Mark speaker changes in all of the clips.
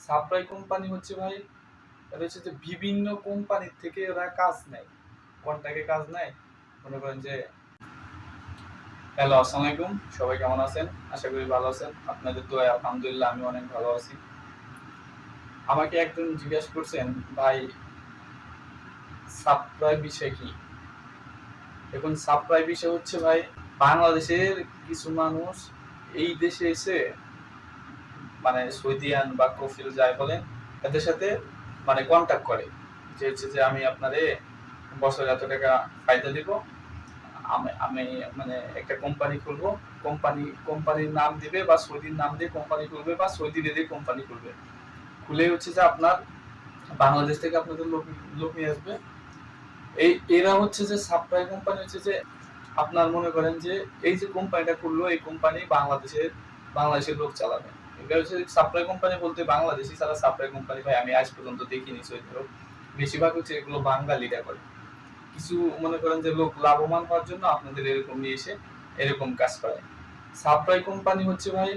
Speaker 1: Supply company হচ্ছে ভাই, এটা হচ্ছে যে বিভিন্ন কোম্পানির থেকে ওরা কাজ নেয়, কন্ট্রাক্টে কাজ নেয়। মনে করেন যে হ্যালো, আসসালামু আলাইকুম, সবাই কেমন আছেন? আশা করি ভালো আছেন। আপনাদের দোয়ায় আলহামদুলিল্লাহ আমি অনেক ভালো আছি। আমাকে একজন জিজ্ঞাসা করছেন, ভাই সাপ্লাই বিষয় কি? এখন সাপ্লাই বিষয় হচ্ছে ভাই, বাংলাদেশের কিছু মানুষ এই দেশে এসে মানে সৌদিয়ান বা কফিল যাই বলেন, এদের সাথে মানে কন্ট্যাক্ট করে যে হচ্ছে যে আমি আপনারে বছরে এত টাকা ফায়দা দিব, আমি আমি মানে একটা কোম্পানি খুলবো, কোম্পানির নাম দিবে বা সৌদির নাম দিয়ে কোম্পানি খুলবে বা সৌদি দিয়ে কোম্পানি খুলবে, খুলে হচ্ছে যে আপনার বাংলাদেশ থেকে আপনাদের লোক লোক নিয়ে আসবে। এরা হচ্ছে যে সাপ্লাই কোম্পানি, হচ্ছে যে আপনার মনে করেন যে এই যে কোম্পানিটা খুললো, এই কোম্পানি বাংলাদেশের লোক চালাবে। এটা হচ্ছে সাপ্লাই কোম্পানি বলতে বাংলাদেশি ছাড়া সাপ্লাই কোম্পানি ভাই আমি আজ পর্যন্ত দেখিনি সৌদি আরব। বেশিরভাগ হচ্ছে এগুলো বাঙালিরা করে। কিছু মনে করেন যে লোক লাভবান হওয়ার জন্য আপনাদের এরকম নিয়ে এসে এরকম কাজ করে। সাপ্লাই কোম্পানি হচ্ছে ভাই,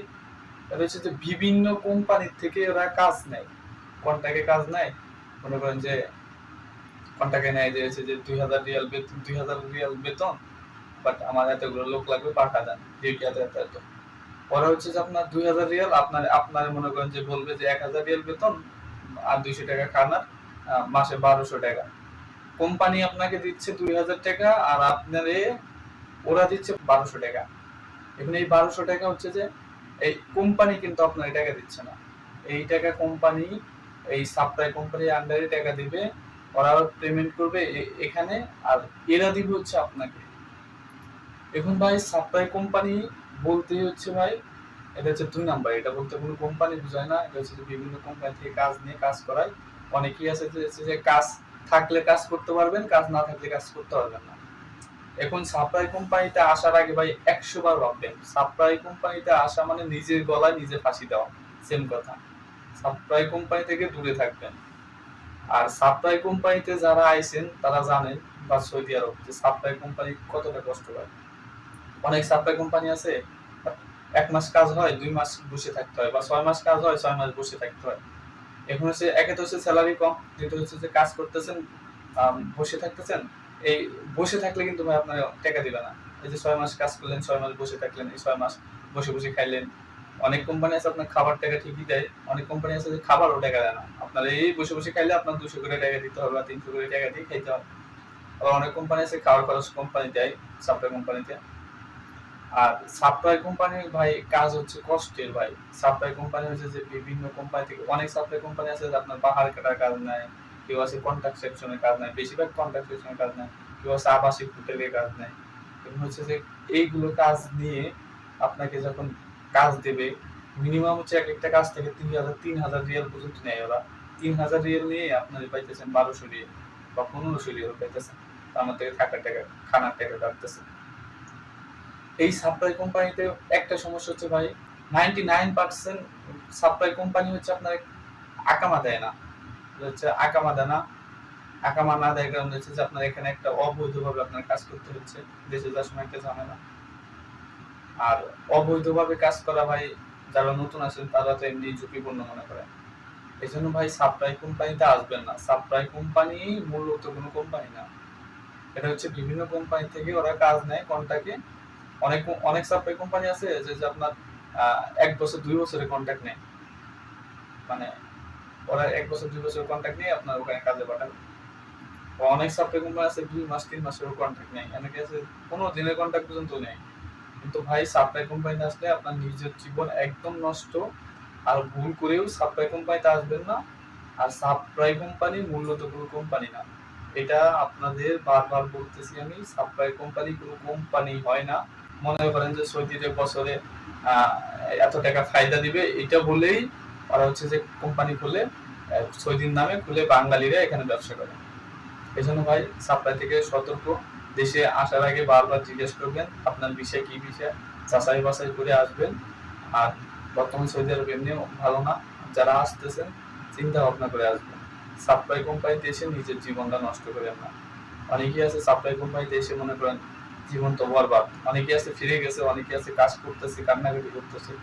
Speaker 1: এটা হচ্ছে যে বিভিন্ন কোম্পানির থেকে ওরা কাজ নেয়, কন্ট্রাক্টে কাজ নেয়। মনে করেন যে কন্ট্রাক্টে নেয় যে হচ্ছে যে 2000 রিয়াল বেতন, বাট আমার এতগুলো লোক লাগবে পাঠান, ডিউটি এত এত এত। ওরা হচ্ছে যে আপনার 2000 রিয়াল, আপনার মনে করেন যে বলবে যে 1000 রিয়াল বেতন আর 200 টাকা খানার, মাসে 1200 টাকা। কোম্পানি আপনাকে দিচ্ছে 2000 টাকা আর আপনারে ওরা দিচ্ছে 1200 টাকা। এখন এই 1200 টাকা হচ্ছে যে এই কোম্পানি কিন্তু আপনার এই টাকা দিচ্ছে না, এই টাকা কোম্পানি এই সাপ্লাই কোম্পানির আন্ডারে টাকা দিবে, ওরা পেমেন্ট করবে এখানে, আর এরা দিবে হচ্ছে আপনাকে। এখন ভাই সাপ্লাই কোম্পানি বলতে হচ্ছে ভাই, এটা হচ্ছে 2 নাম্বার। এটা বলতে কোনো কোম্পানি বোঝায় না, এটা হচ্ছে যে বিভিন্ন কোম্পানি থেকে কাজ নিয়ে কাজ করায়। অনেকেই আছে যে কাজ থাকলে কাজ করতে পারবেন, কাজ না থাকলে কাজ করতে পারবেন না। এখন সাপ্লাই কোম্পানিতে আসার আগে ভাই 100 বার ভাববেন। সাপ্লাই কোম্পানিতে আসা মানে নিজের গলায় নিজে ফাঁসি দেওয়া, সেম কথা। সাপ্লাই কোম্পানি থেকে দূরে থাকবেন। আর সাপ্লাই কোম্পানিতে যারা আইছেন তারা জানেন, বা সৌদি আরব, যে সাপ্লাই কোম্পানি কতটা কষ্ট করে। অনেক সাপ্লাই কোম্পানি আছে 1 মাস কাজ হয় 2 মাস বসে থাকতে হয়, বা 6 মাস কাজ হয় 6 মাস বসে থাকতে হয়। এখন হচ্ছে একে তো হচ্ছে স্যালারি কম, যেটা হচ্ছে যে কাজ করতেছেন বসে থাকতেছেন। এই বসে থাকলে কিন্তু ভাই আপনার টাকা দিবে না। এই যে 6 মাস কাজ করলেন, 6 মাস বসে থাকলেন, এই 6 মাস বসে বসে খাইলেন। অনেক কোম্পানি আছে আপনার খাবার টাকা ঠিকই দেয়, অনেক কোম্পানি আছে যে খাবারও টাকা দেয় না। আপনার এই বসে বসে খাইলে আপনার 200 করে টাকা দিতে হবে বা 300 করে টাকা দিয়ে খাইতে হবে। আবার অনেক কোম্পানি আছে খাওয়ার খরচ কোম্পানি দেয়, সাপ্লাই কোম্পানিতে। আর সাপ্লাই কোম্পানির ভাই কাজ হচ্ছে কষ্টের ভাই। সাপ্লাই কোম্পানি হচ্ছে যে বিভিন্ন কোম্পানি থেকে, অনেক সাপ্লাই কোম্পানি আছে যে আপনার পাহাড় কাটার কাজ নেয়, কেউ আছে কন্ট্রাক্ট সেকশনের কাজ নেয়, বেশিরভাগ কন্ট্রাক্ট সেকশনের কাজ নেয়, কেউ আছে আবাসিক হোটেলের কাজ নেয়। এবং হচ্ছে যে এইগুলো কাজ নিয়ে আপনাকে যখন কাজ দেবে, মিনিমাম হচ্ছে এক একটা কাজ থেকে 3000 পর্যন্ত নেয় ওরা। 3000 রিয়াল নিয়ে আপনার পাইতেছেন 1200 রিয়াল বা 1500 রিয়াল পাইতেছেন, আমার থেকে থাকার টাকা খানার টাকা কাটতেছে। এই সাপ্লাই কোম্পানিতে একটা সমস্যা হচ্ছে ভাই, 99% সাপ্লাই কোম্পানি হচ্ছে আপনার আকামা দেয় না। হচ্ছে আকামা দেয় না, আকামা না দেয় কারণ হচ্ছে যে আপনার এখানে একটা অবৈধভাবে আপনার কাজ করতে হচ্ছে, দেশে যাওয়ার সময় একটা ঝামেলা। আর অবৈধভাবে কাজ করা ভাই, যারা নতুন আছেন তারা তো এমনি ঝুঁকিপূর্ণ মনে করেন। এই জন্য ভাই সাপ্লাই কোম্পানিতে আসবেন না। সাপ্লাই কোম্পানি মূলত কোনো কোম্পানি না, এটা হচ্ছে বিভিন্ন কোম্পানি থেকে ওরা কাজ নেয় কন্ট্রাক্টে। অনেক অনেক সাপ্লাই কোম্পানি আছে যে আপনার 1 বছর 2 বছরের কন্ট্রাক্ট নেয়, মানে ওরা 1 বছর 2 বছর কন্ট্রাক্ট নিয়ে আপনার ওখানে কাজে পাঠাবে। অনেক সাপ্লাই কোম্পানি আছে 2 মাস 3 মাসেরও কন্ট্রাক্ট নেয়, অনেকে আছে 15 দিনের কন্ট্রাক্ট পর্যন্ত নেয়। কিন্তু ভাই সাপ্লাই কোম্পানিতে আসলে আপনার নিজের জীবন একদম নষ্ট। আর ভুল করেও সাপ্লাই কোম্পানিতে আসবেন না। আর সাপ্লাই কোম্পানি মূলত কোনো কোম্পানি না, এটা আপনাদের বারবার বলতেছি আমি। সাপ্লাই কোম্পানি কোনো কোম্পানি হয় না। মনে করেন যে সৌদিতে বছরে আহ, এত টাকা ফায়দা দিবে, এটা বলেই ওরা হচ্ছে যে কোম্পানি খুলে, সৌদির নামে খুলে বাঙালিরা এখানে ব্যবসা করে। এই জন্য ভাই সাপ্লাই থেকে সতর্ক। দেশে আসার আগে বারবার জিজ্ঞেস করবেন আপনার বিষয় কি বিষয়, যাচাই বাছাই করে আসবেন। আর বর্তমান সৌদি আরব এমনিও ভালো না, যারা আসতেছেন চিন্তা ভাবনা করে আসবেন। সাপ্লাই কোম্পানিতে এসে নিজের জীবনটা নষ্ট করেন না। অনেকেই আছে সাপ্লাই কোম্পানিতে এসে মনে করেন জীবন তো বরবাদ, অনেকে আছে ফিরে গেছে, অনেকে আছে কাজ করতেছে কান্নাকাটি করতেছে।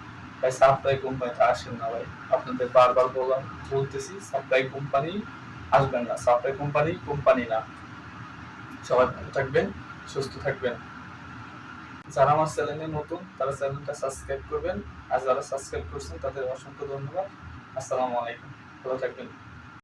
Speaker 1: ভাই সাপ্লাই কোম্পানিতে আসেন না ভাই, আপনাদের বারবার বলতেছি সাপ্লাই কোম্পানি আসবেন না, সাপ্লাই কোম্পানি কোম্পানি না। সবাই ভালো থাকবেন, সুস্থ থাকবেন। যারা আমার চ্যানেলে নতুন তারা চ্যানেলটা সাবস্ক্রাইব করবেন, আর যারা সাবস্ক্রাইব করছেন তাদের অসংখ্য ধন্যবাদ। আসসালামু আলাইকুম, ভালো থাকবেন।